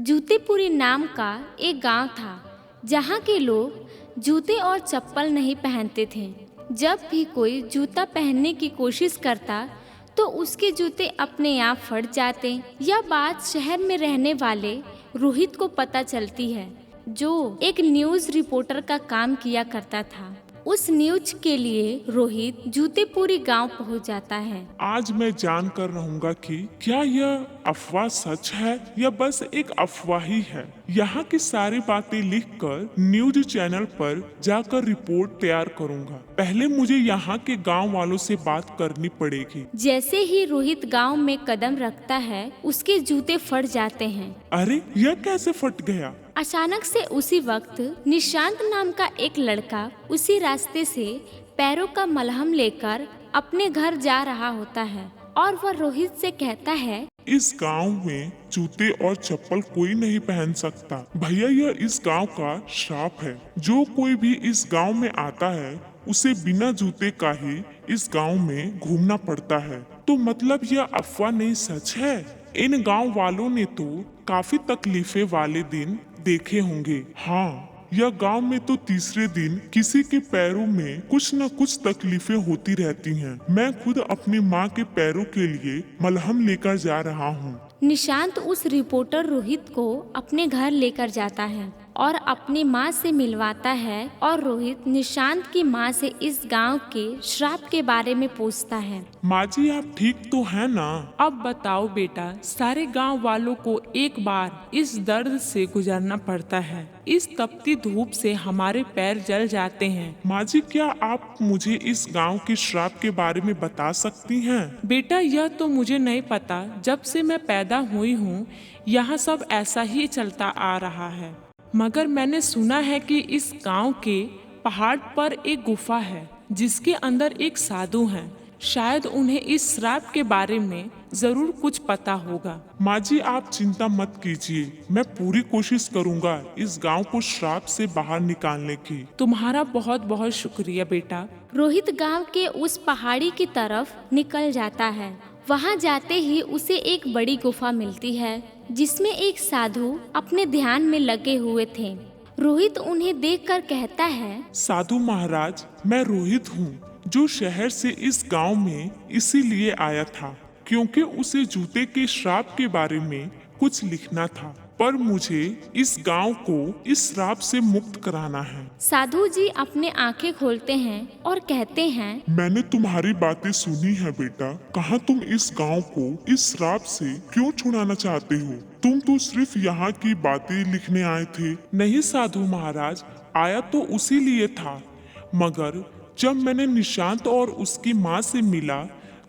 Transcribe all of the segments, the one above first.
जूतेपुरी नाम का एक गांव था जहां के लोग जूते और चप्पल नहीं पहनते थे। जब भी कोई जूता पहनने की कोशिश करता तो उसके जूते अपने आप फट जाते। यह बात शहर में रहने वाले रोहित को पता चलती है, जो एक न्यूज़ रिपोर्टर का काम किया करता था। उस न्यूज़ के लिए रोहित जूतेपुरी गांव पहुंच जाता है। आज मैं जान कर रहूंगा कि क्या यह अफवाह सच है या बस एक अफवाह ही है। यहाँ की सारी बातें लिखकर न्यूज चैनल पर जाकर रिपोर्ट तैयार करूंगा। पहले मुझे यहाँ के गांव वालों से बात करनी पड़ेगी। जैसे ही रोहित गांव में कदम रखता है, उसके जूते फट जाते हैं। अरे यह कैसे फट गया? अचानक से उसी वक्त निशांत नाम का एक लड़का उसी रास्ते से पैरों का मलहम लेकर अपने घर जा रहा होता है और वह रोहित से कहता है, इस गांव में जूते और चप्पल कोई नहीं पहन सकता। भैया यह इस गांव का श्राप है। जो कोई भी इस गांव में आता है उसे बिना जूते का ही इस गांव में घूमना पड़ता है। तो मतलब यह अफवाह नहीं, सच है। इन गांव वालों ने तो काफी तकलीफे वाले दिन देखे होंगे। हाँ, यह गांव में तो तीसरे दिन किसी के पैरों में कुछ न कुछ तकलीफें होती रहती हैं। मैं खुद अपनी माँ के पैरों के लिए मलहम लेकर जा रहा हूँ। निशांत उस रिपोर्टर रोहित को अपने घर लेकर जाता है और अपनी माँ से मिलवाता है और रोहित निशांत की माँ से इस गांव के श्राप के बारे में पूछता है। माँ जी आप ठीक तो है ना? अब बताओ बेटा, सारे गांव वालों को एक बार इस दर्द से गुजरना पड़ता है। इस तपती धूप से हमारे पैर जल जाते हैं। माँ जी क्या आप मुझे इस गांव के श्राप के बारे में बता सकती हैं? बेटा यह तो मुझे नहीं पता। जब से मैं पैदा हुई हूँ यहाँ सब ऐसा ही चलता आ रहा है, मगर मैंने सुना है कि इस गांव के पहाड़ पर एक गुफा है जिसके अंदर एक साधु है। शायद उन्हें इस श्राप के बारे में जरूर कुछ पता होगा। माँ जी आप चिंता मत कीजिए, मैं पूरी कोशिश करूँगा इस गांव को श्राप से बाहर निकालने की। तुम्हारा बहुत बहुत शुक्रिया बेटा। रोहित गांव के उस पहाड़ी की तरफ निकल जाता है। वहां जाते ही उसे एक बड़ी गुफा मिलती है जिसमें एक साधु अपने ध्यान में लगे हुए थे। रोहित उन्हें देखकर कहता है, साधु महाराज मैं रोहित हूँ जो शहर से इस गांव में इसीलिए आया था क्योंकि उसे जूते के श्राप के बारे में कुछ लिखना था, पर मुझे इस गांव को इस श्राप से मुक्त कराना है। साधु जी अपने आंखें खोलते हैं और कहते हैं, मैंने तुम्हारी बातें सुनी है बेटा। कहाँ तुम इस गांव को इस श्राप से क्यों छुड़ाना चाहते हो? तुम तो सिर्फ यहाँ की बातें लिखने आए थे। नहीं साधु महाराज, आया तो उसी लिए था, मगर जब मैंने निशांत और उसकी माँ से मिला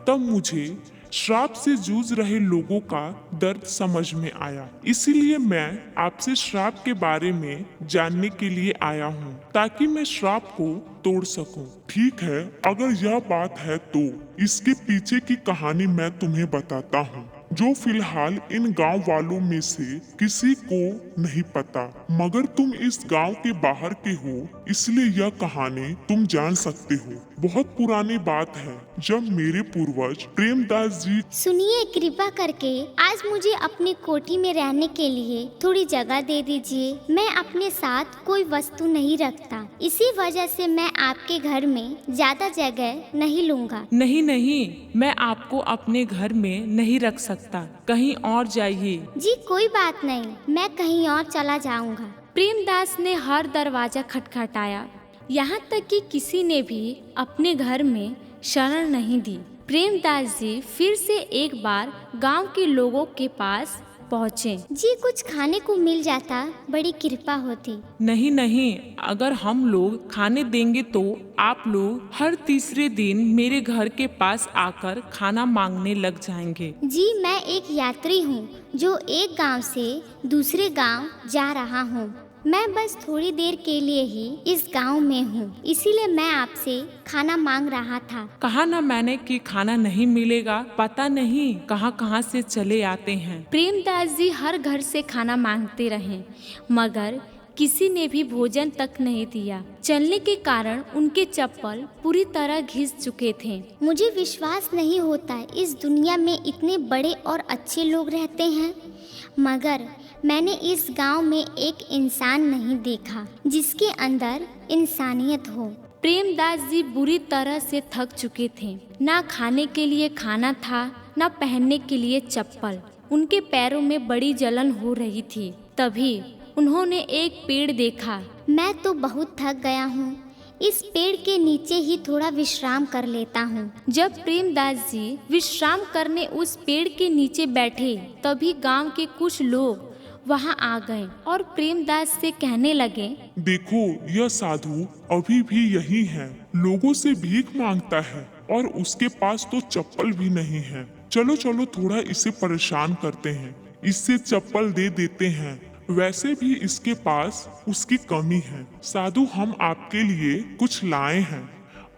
तब मुझे श्राप से जूझ रहे लोगों का दर्द समझ में आया। इसीलिए मैं आपसे श्राप के बारे में जानने के लिए आया हूँ ताकि मैं श्राप को तोड़ सकूं। ठीक है, अगर यह बात है तो इसके पीछे की कहानी मैं तुम्हें बताता हूँ जो फिलहाल इन गांव वालों में से किसी को नहीं पता, मगर तुम इस गांव के बाहर के हो इसलिए यह कहानी तुम जान सकते हो। बहुत पुरानी बात है जब मेरे पूर्वज प्रेमदास जी। सुनिए, कृपा करके आज मुझे अपनी कोठी में रहने के लिए थोड़ी जगह दे दीजिए। मैं अपने साथ कोई वस्तु नहीं रखता, इसी वजह से मैं आपके घर में ज्यादा जगह नहीं लूँगा। नहीं नहीं, मैं आपको अपने घर में नहीं रख सकता, कहीं और जाइए। जी कोई बात नहीं, मैं कहीं और चला जाऊँगा। प्रेमदास ने हर दरवाजा खटखटाया, यहाँ तक कि किसी ने भी अपने घर में शरण नहीं दी। प्रेमदास जी फिर से एक बार गांव के लोगों के पास पहुँचे। जी कुछ खाने को मिल जाता बड़ी कृपा होती। नहीं नहीं, अगर हम लोग खाने देंगे तो आप लोग हर तीसरे दिन मेरे घर के पास आकर खाना मांगने लग जाएंगे। जी मैं एक यात्री हूँ जो एक गांव से दूसरे गांव जा रहा हूँ। मैं बस थोड़ी देर के लिए ही इस गांव में हूँ, इसीलिए मैं आपसे खाना मांग रहा था। कहा ना मैंने कि खाना नहीं मिलेगा। पता नहीं कहाँ कहाँ से चले आते हैं। प्रेमदास जी हर घर से खाना मांगते रहे, मगर किसी ने भी भोजन तक नहीं दिया। चलने के कारण उनके चप्पल पूरी तरह घिस चुके थे। मुझे विश्वास नहीं होता इस दुनिया में इतने बड़े और अच्छे लोग रहते हैं, मगर मैंने इस गांव में एक इंसान नहीं देखा जिसके अंदर इंसानियत हो। प्रेमदास जी बुरी तरह से थक चुके थे। ना खाने के लिए खाना था, ना पहनने के लिए चप्पल। उनके पैरों में बड़ी जलन हो रही थी। तभी उन्होंने एक पेड़ देखा। मैं तो बहुत थक गया हूँ, इस पेड़ के नीचे ही थोड़ा विश्राम कर लेता हूँ। जब प्रेमदास जी विश्राम करने उस पेड़ के नीचे बैठे, तभी गांव के कुछ लोग वहां आ गए और प्रेमदास से कहने लगे, देखो यह साधु अभी भी यही है, लोगों से भीख मांगता है और उसके पास तो चप्पल भी नहीं है। चलो चलो थोड़ा इसे परेशान करते हैं, इससे चप्पल दे देते हैं। वैसे भी इसके पास उसकी कमी है। साधु हम आपके लिए कुछ लाए हैं,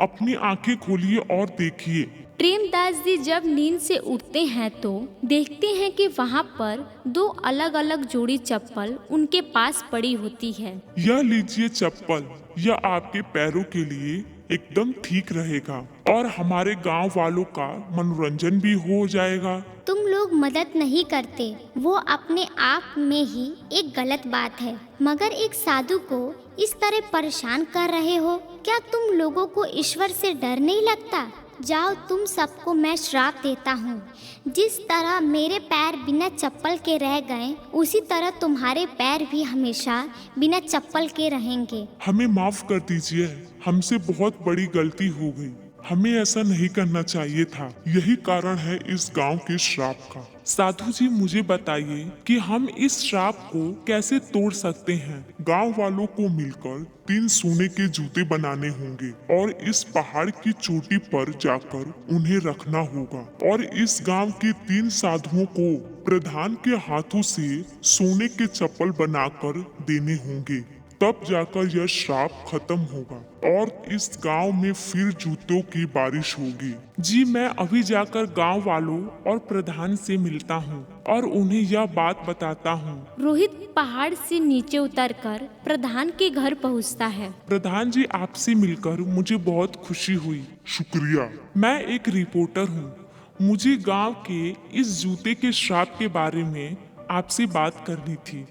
अपनी आंखें खोलिए और देखिए। प्रेमदास जी जब नींद से उठते हैं तो देखते हैं कि वहाँ पर दो अलग अलग जोड़ी चप्पल उनके पास पड़ी होती है। यह लीजिए चप्पल, यह आपके पैरों के लिए एकदम ठीक रहेगा और हमारे गांव वालों का मनोरंजन भी हो जाएगा। तुम लोग मदद नहीं करते, वो अपने आप में ही एक गलत बात है, मगर एक साधु को इस तरह परेशान कर रहे हो। क्या तुम लोगों को ईश्वर से डर नहीं लगता? जाओ, तुम सबको मैं श्राप देता हूँ। जिस तरह मेरे पैर बिना चप्पल के रह गए, उसी तरह तुम्हारे पैर भी हमेशा बिना चप्पल के रहेंगे। हमें माफ कर दीजिए, हमसे बहुत बड़ी गलती हो गई। हमें ऐसा नहीं करना चाहिए था। यही कारण है इस गांव के श्राप का। साधु जी मुझे बताइए कि हम इस श्राप को कैसे तोड़ सकते हैं। गांव वालों को मिलकर 3 सोने के जूते बनाने होंगे और इस पहाड़ की चोटी पर जाकर उन्हें रखना होगा और इस गांव के 3 साधुओं को प्रधान के हाथों से सोने के चप्पल बनाकर देने होंगे। तब जाकर यह श्राप खत्म होगा और इस गांव में फिर जूतों की बारिश होगी। जी मैं अभी जाकर गांव वालों और प्रधान से मिलता हूँ और उन्हें यह बात बताता हूँ। रोहित पहाड़ से नीचे उतरकर प्रधान के घर पहुँचता है। प्रधान जी आपसे मिलकर मुझे बहुत खुशी हुई। शुक्रिया। मैं एक रिपोर्टर हूँ, मुझे गांव के इस जूते के श्राप के बारे में आपसे बात करनी थी।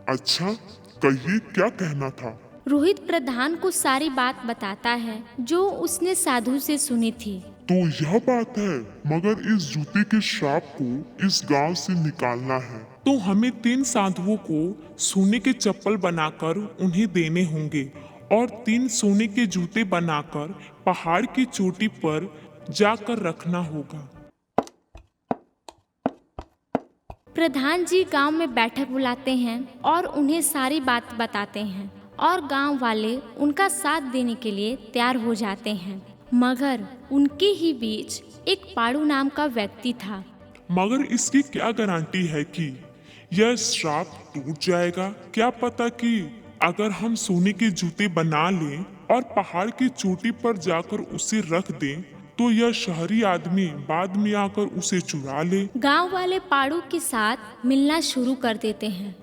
अच्छा, कहिए क्या कहना था। रोहित प्रधान को सारी बात बताता है जो उसने साधु से सुनी थी। तो यह बात है, मगर इस जूते के श्राप को इस गांव से निकालना है। तो हमें 3 साधुओं को सोने के चप्पल बनाकर उन्हें देने होंगे और 3 सोने के जूते बनाकर पहाड़ की चोटी पर जाकर रखना होगा। प्रधान जी गांव में बैठक बुलाते हैं और उन्हें सारी बात बताते हैं और गांव वाले उनका साथ देने के लिए तैयार हो जाते हैं। मगर उनके ही बीच एक पाड़ू नाम का व्यक्ति था। मगर इसकी क्या गारंटी है कि यह श्राप टूट जाएगा? क्या पता कि अगर हम सोने के जूते बना लें और पहाड़ की चोटी पर जाकर उसे रख दें तो यह शहरी आदमी बाद में आकर उसे चुरा ले। गांव वाले पाड़ू के साथ मिलना शुरू कर देते हैं,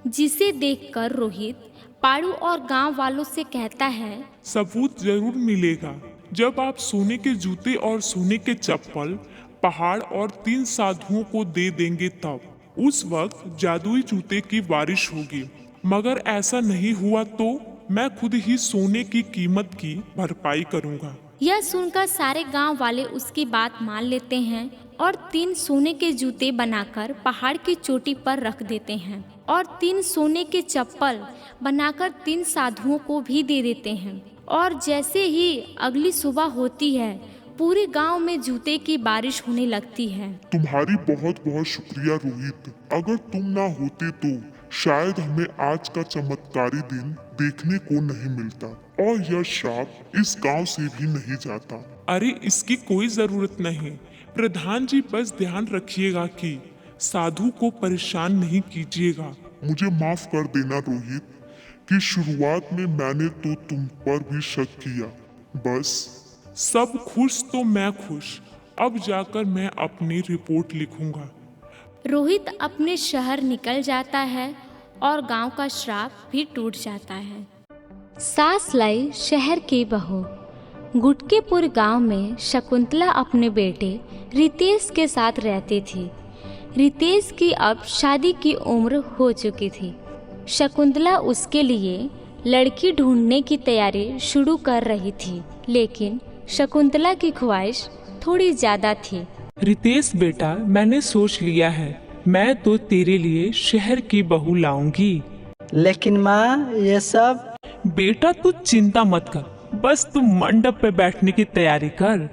जिसे देखकर रोहित पाड़ू और गांव वालों से कहता है, सबूत जरूर मिलेगा। जब आप सोने के जूते और सोने के चप्पल पहाड़ और 3 साधुओं को दे देंगे तब उस वक्त जादुई जूते की बारिश होगी। मगर ऐसा नहीं हुआ तो मैं खुद ही सोने की कीमत की भरपाई करूंगा। यह सुनकर सारे गांव वाले उसकी बात मान लेते हैं और 3 सोने के जूते बनाकर पहाड़ की चोटी पर रख देते हैं और 3 सोने के चप्पल बनाकर 3 साधुओं को भी दे देते हैं। और जैसे ही अगली सुबह होती है, पूरे गांव में जूते की बारिश होने लगती है। तुम्हारी बहुत बहुत शुक्रिया रोहित। अगर तुम ना होते तो शायद हमें आज का चमत्कारी दिन देखने को नहीं मिलता और यह श्राप इस गांव से भी नहीं जाता। अरे इसकी कोई जरूरत नहीं। प्रधान जी बस ध्यान रखिएगा कि साधु को परेशान नहीं कीजिएगा। मुझे माफ कर देना रोहित कि शुरुआत में मैंने तो तुम पर भी शक किया। बस सब खुश तो मैं खुश। अब जाकर मैं अपनी रिपोर्ट लिखूंगा। रोहित अपने शहर निकल जाता है और गांव का श्राप भी टूट जाता है। सास लाई शहर की बहू। गुटकेपुर गांव में शकुंतला अपने बेटे रितेश के साथ रहती थी। रितेश की अब शादी की उम्र हो चुकी थी। शकुंतला उसके लिए लड़की ढूंढने की तैयारी शुरू कर रही थी, लेकिन शकुंतला की ख्वाहिश थोड़ी ज्यादा थी। रितेश बेटा, मैंने सोच लिया है, मैं तो तेरे लिए शहर की बहू लाऊंगी। लेकिन माँ ये सब। बेटा तू चिंता मत कर, बस तू मंडप पे बैठने की तैयारी कर।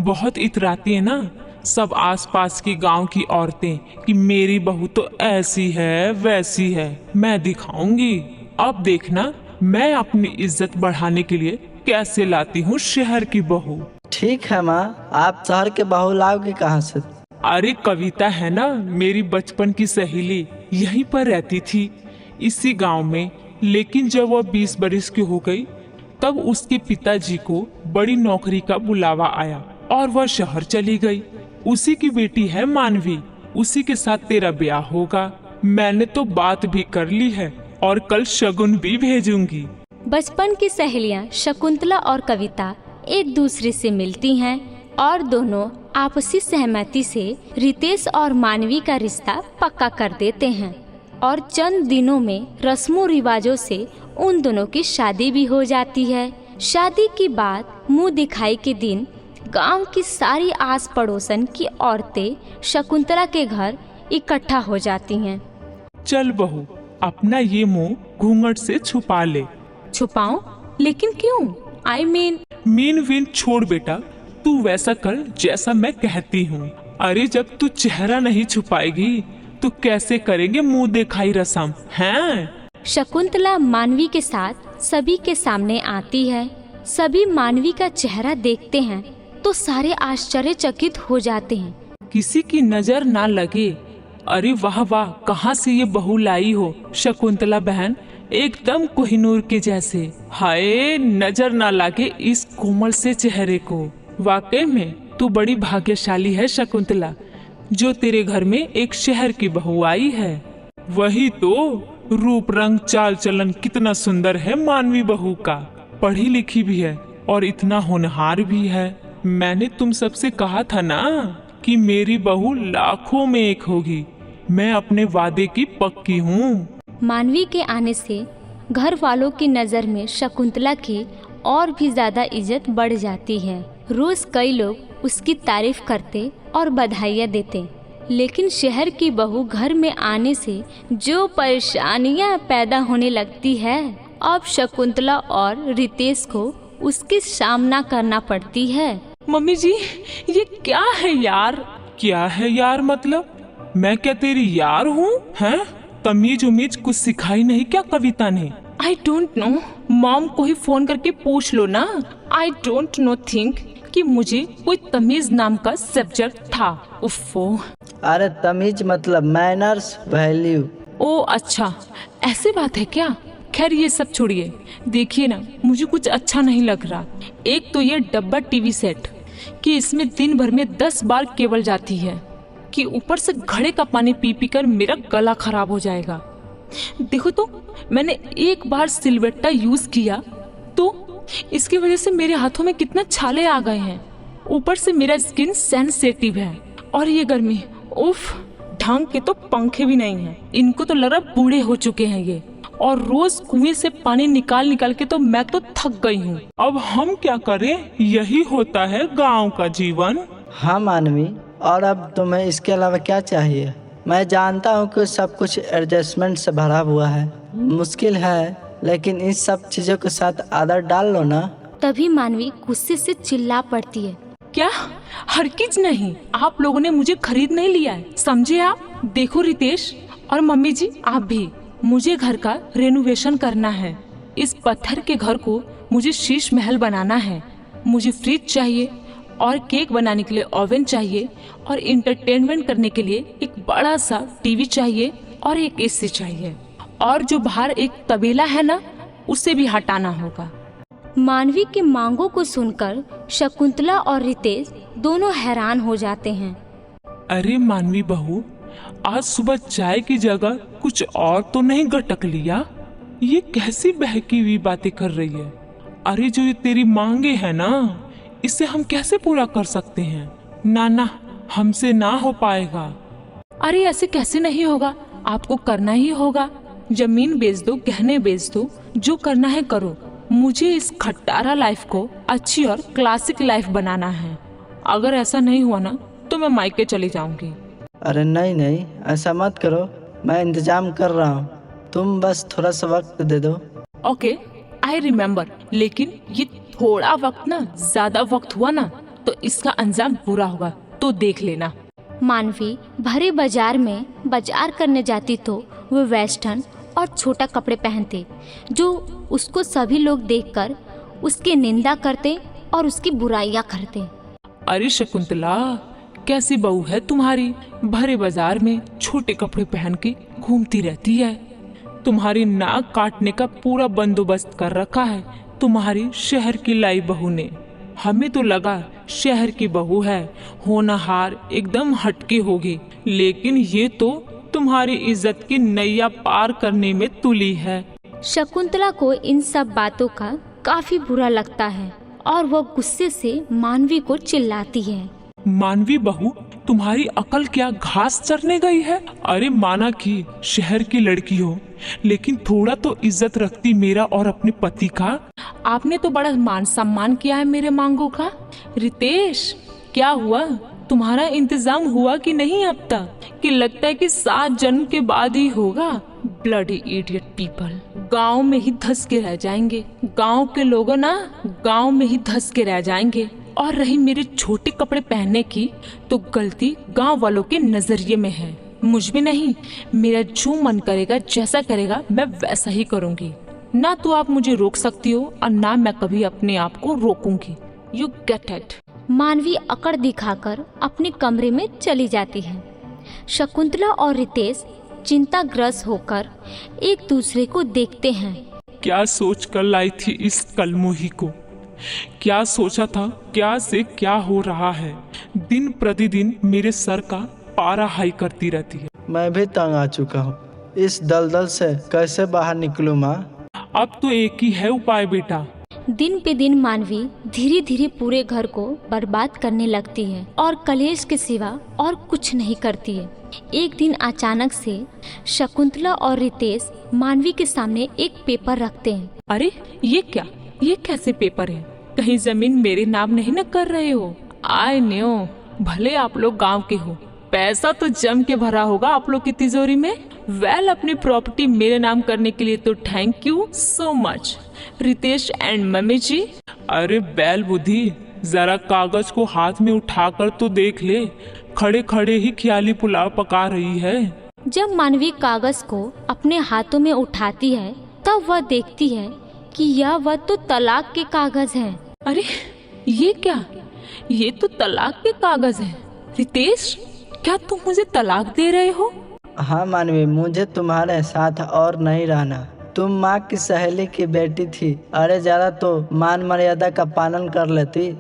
बहुत इतराती है ना सब आसपास की गांव की औरतें कि मेरी बहू तो ऐसी है वैसी है। मैं दिखाऊंगी, अब देखना मैं अपनी इज्जत बढ़ाने के लिए कैसे लाती हूँ शहर की बहू। ठीक है माँ, आप शहर के बहू लाओगे कहाँ से? अरे कविता है ना, मेरी बचपन की सहेली, यहीं पर रहती थी इसी गांव में। लेकिन जब वह 20 बरस की हो गई तब उसके पिताजी को बड़ी नौकरी का बुलावा आया और वह शहर चली गई। उसी की बेटी है मानवी, उसी के साथ तेरा ब्याह होगा। मैंने तो बात भी कर ली है और कल शगुन भी भेजूंगी। बचपन की सहेलियां शकुंतला और कविता एक दूसरे से मिलती हैं और दोनों आपसी सहमति से रितेश और मानवी का रिश्ता पक्का कर देते हैं और चंद दिनों में रस्मों रिवाजों से उन दोनों की शादी भी हो जाती है। शादी की बात मुंह दिखाई के दिन गांव की सारी आस पड़ोसन की औरतें शकुंतला के घर इकट्ठा हो जाती हैं। चल बहू, अपना ये मुंह घूंघट से छुपा ले। छुपाऊं? लेकिन क्यों? मीन विन छोड़ बेटा, तू वैसा कर जैसा मैं कहती हूँ। अरे जब तू चेहरा नहीं छुपाएगी तो कैसे करेंगे मुंह दिखाई रस्म हैं? शकुंतला मानवी के साथ सभी के सामने आती है। सभी मानवी का चेहरा देखते हैं तो सारे आश्चर्यचकित हो जाते हैं। किसी की नजर ना लगे। अरे वाह वाह, कहाँ से ये बहू लाई हो शकुंतला बहन, एकदम कोहिनूर के जैसे। हाय, नजर ना लगे इस कोमल से चेहरे को। वाकई में तू बड़ी भाग्यशाली है शकुंतला, जो तेरे घर में एक शहर की बहू आई है। वही तो, रूप रंग चाल चलन कितना सुंदर है मानवी बहू का। पढ़ी लिखी भी है और इतना होनहार भी है। मैंने तुम सबसे कहा था ना कि मेरी बहू लाखों में एक होगी। मैं अपने वादे की पक्की हूँ। मानवी के आने से घर वालों की नजर में शकुंतला की और भी ज्यादा इज्जत बढ़ जाती है। रोज कई लोग उसकी तारीफ करते और बधाइयाँ देते, लेकिन शहर की बहू घर में आने से जो परेशानियाँ पैदा होने लगती है, अब शकुंतला और रितेश को उसकी सामना करना पड़ती है। मम्मी जी, ये क्या है यार? क्या है यार मतलब? मैं क्या तेरी यार हूँ? हैं? तमीज उमीज कुछ सिखाई नहीं क्या कविता ने? आई डोंट नो, मॉम को ही फोन करके पूछ लो ना। आई डोंट नो थिंक कि मुझे कोई तमीज नाम का सब्जेक्ट था। उफ़ो। अरे तमीज मतलब मैनर्स, वैल्यू। ओ अच्छा, ऐसे बात है क्या? खैर ये सब छोड़िए। देखिए ना, मुझे कुछ अच्छा नहीं लग रहा। एक तो ये डब्बा टीवी सेट कि इसमें दिन भर में 10 बार केबल जाती है, कि ऊपर से घड़े का पानी पी पी कर मेरा गला खराब हो जाएगा। देखो तो, मैंने एक बार सिलवट्टा यूज किया तो इसकी वजह से मेरे हाथों में कितना छाले आ गए हैं। ऊपर से मेरा स्किन सेंसिटिव है और ये गर्मी, उफ, ढंग के तो पंखे भी नहीं हैं। इनको तो लग रहा बूढ़े हो चुके हैं ये। और रोज कुएं से पानी निकाल निकाल के तो मैं तो थक गई हूँ। अब हम क्या करें, यही होता है गांव का जीवन। हाँ मानवी, और अब तुम्हें इसके अलावा क्या चाहिए? मैं जानता हूँ कि सब कुछ एडजस्टमेंट से भरा हुआ है, मुश्किल है, लेकिन इन सब चीजों के साथ आदत डाल लो ना। तभी मानवी गुस्से से चिल्ला पड़ती है। क्या? हरगिज नहीं, आप लोगों ने मुझे खरीद नहीं लिया है, समझे आप? देखो रितेश और मम्मी जी, आप भी, मुझे घर का रेनोवेशन करना है। इस पत्थर के घर को मुझे शीश महल बनाना है। मुझे फ्रिज चाहिए और केक बनाने के लिए ओवन चाहिए और इंटरटेनमेंट करने के लिए एक बड़ा सा टीवी चाहिए और एक एसी चाहिए। और जो बाहर एक तबेला है ना, उसे भी हटाना होगा। मानवी की मांगों को सुनकर शकुंतला और रितेश दोनों हैरान हो जाते हैं। अरे मानवी बहू, आज सुबह चाय की जगह कुछ और तो नहीं गटक लिया? ये कैसी बहकी हुई बातें कर रही है? अरे जो ये तेरी मांगे है ना, इसे हम कैसे पूरा कर सकते हैं? ना, हमसे ना हो पाएगा। अरे ऐसे कैसे नहीं होगा, आपको करना ही होगा। जमीन बेच दो, गहने बेच दो, जो करना है करो। मुझे इस खट्टारा लाइफ को अच्छी और क्लासिक लाइफ बनाना है। अगर ऐसा नहीं हुआ ना तो मैं मायके चली जाऊंगी। अरे नहीं, ऐसा मत करो, मैं इंतजाम कर रहा हूँ, तुम बस थोड़ा सा वक्त दे दो। Okay, I remember. लेकिन ये थोड़ा वक्त ना ज्यादा वक्त हुआ ना तो इसका अंजाम बुरा होगा, तो देख लेना। मानवी भरे बाजार में बाजार करने जाती तो वो वेस्टर्न और छोटा कपड़े पहनते, जो उसको सभी लोग देखकर उसकी निंदा करते और उसकी बुराइयां करते। अरे शकुंतला, कैसी बहू है तुम्हारी? भरे बाजार में छोटे कपड़े पहन के घूमती रहती है। तुम्हारी नाक काटने का पूरा बंदोबस्त कर रखा है तुम्हारी शहर की लाई बहू ने। हमें तो लगा शहर की बहू है, होनहार, एकदम हटके होगी, लेकिन ये तो तुम्हारी इज्जत की नैया पार करने में तुली है। शकुंतला को इन सब बातों का काफी बुरा लगता है और वो गुस्से से मानवी को चिल्लाती है। मानवी बहू, तुम्हारी अकल क्या घास चरने गई है? अरे माना कि शहर की लड़की हो, लेकिन थोड़ा तो इज्जत रखती मेरा और अपने पति का। आपने तो बड़ा मान सम्मान किया है मेरे मांगों का। रितेश, क्या हुआ? तुम्हारा इंतजाम हुआ कि नहीं अब तक? कि लगता है कि 7 जन्म के बाद ही होगा। ब्लडी इडियट पीपल, गांव में ही धस के रह जाएंगे। गांव के लोग ना गांव में ही धस के रह जाएंगे। और रही मेरे छोटे कपड़े पहनने की, तो गलती गांव वालों के नजरिए में है, मुझ में नहीं। मेरा जो मन करेगा, जैसा करेगा, मैं वैसा ही करूंगी। ना तो आप मुझे रोक सकती हो और ना मैं कभी अपने आप को रोकूंगी। You get it. मानवी अकड़ दिखाकर अपने कमरे में चली जाती है। शकुंतला और रितेश चिंताग्रस्त होकर एक दूसरे को देखते हैं। क्या सोच कर लाई थी इस कलमोही को? क्या सोचा था क्या से क्या हो रहा है? दिन प्रतिदिन मेरे सर का पारा हाई करती रहती है। मैं भी तंग आ चुका हूँ, इस दलदल से कैसे बाहर निकलूं माँ? अब तो एक ही है उपाय बेटा। दिन पे दिन मानवी धीरे धीरे पूरे घर को बर्बाद करने लगती है और कलेश के सिवा और कुछ नहीं करती है। एक दिन अचानक से शकुंतला और रितेश मानवी के सामने एक पेपर रखते हैं। अरे ये क्या? ये कैसे पेपर है? कहीं जमीन मेरे नाम नहीं न कर रहे हो? आई न्यो, भले आप लोग गांव के हो, पैसा तो जम के भरा होगा आप लोग की तिजोरी में। वेल, अपनी प्रॉपर्टी मेरे नाम करने के लिए तो thank you so much Ritesh and mummy ji. अरे बैल बुद्धि, जरा कागज को हाथ में उठाकर तो देख ले, खड़े खड़े ही ख्याली पुलाव पका रही है। जब मानवी कागज को अपने हाथों में उठाती है तब वह देखती है कि वह तो तलाक के कागज हैं। अरे ये क्या? ये तो तलाक के कागज हैं। रितेश, क्या तुम मुझे तलाक दे रहे हो? हाँ मानवी, मुझे तुम्हारे साथ और नहीं रहना। तुम माँ की सहेली की बेटी थी। अरे जरा तो मान मर्यादा का पालन कर लेती,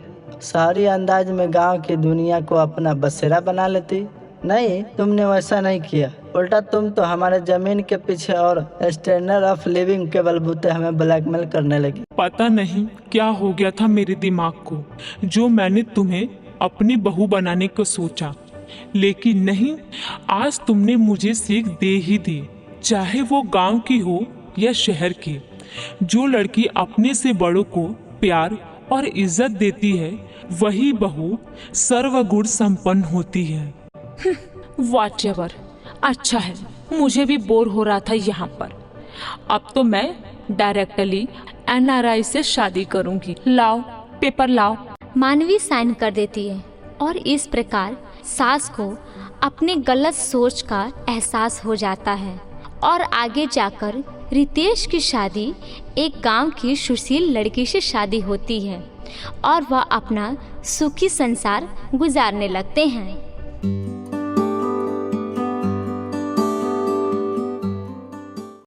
शहरी अंदाज में गांव की दुनिया को अपना बसेरा बना लेती। नहीं, तुमने वैसा नहीं किया। उल्टा तुम तो हमारे जमीन के पीछे और स्टैंडर्ड ऑफ लिविंग के बलबूते हमें ब्लैकमेल करने लगी। पता नहीं क्या हो गया था मेरे दिमाग को, जो मैंने तुम्हें अपनी बहू बनाने को सोचा, लेकिन नहीं, आज तुमने मुझे सीख दे ही दी। चाहे वो गांव की हो या शहर की, जो लड़की अपने से बड़ों को प्यार और इज्जत देती है, वही बहू सर्वगुण संपन्न होती है। व्हाटएवर। अच्छा है, मुझे भी बोर हो रहा था यहाँ पर। अब तो मैं डायरेक्टली NRI से शादी करूंगी। लाओ पेपर लाओ। मानवी साइन कर देती है और इस प्रकार सास को अपने गलत सोच का एहसास हो जाता है और आगे जाकर रितेश की शादी एक गांव की सुशील लड़की से शादी होती है और वह अपना सुखी संसार गुजारने लगते हैं।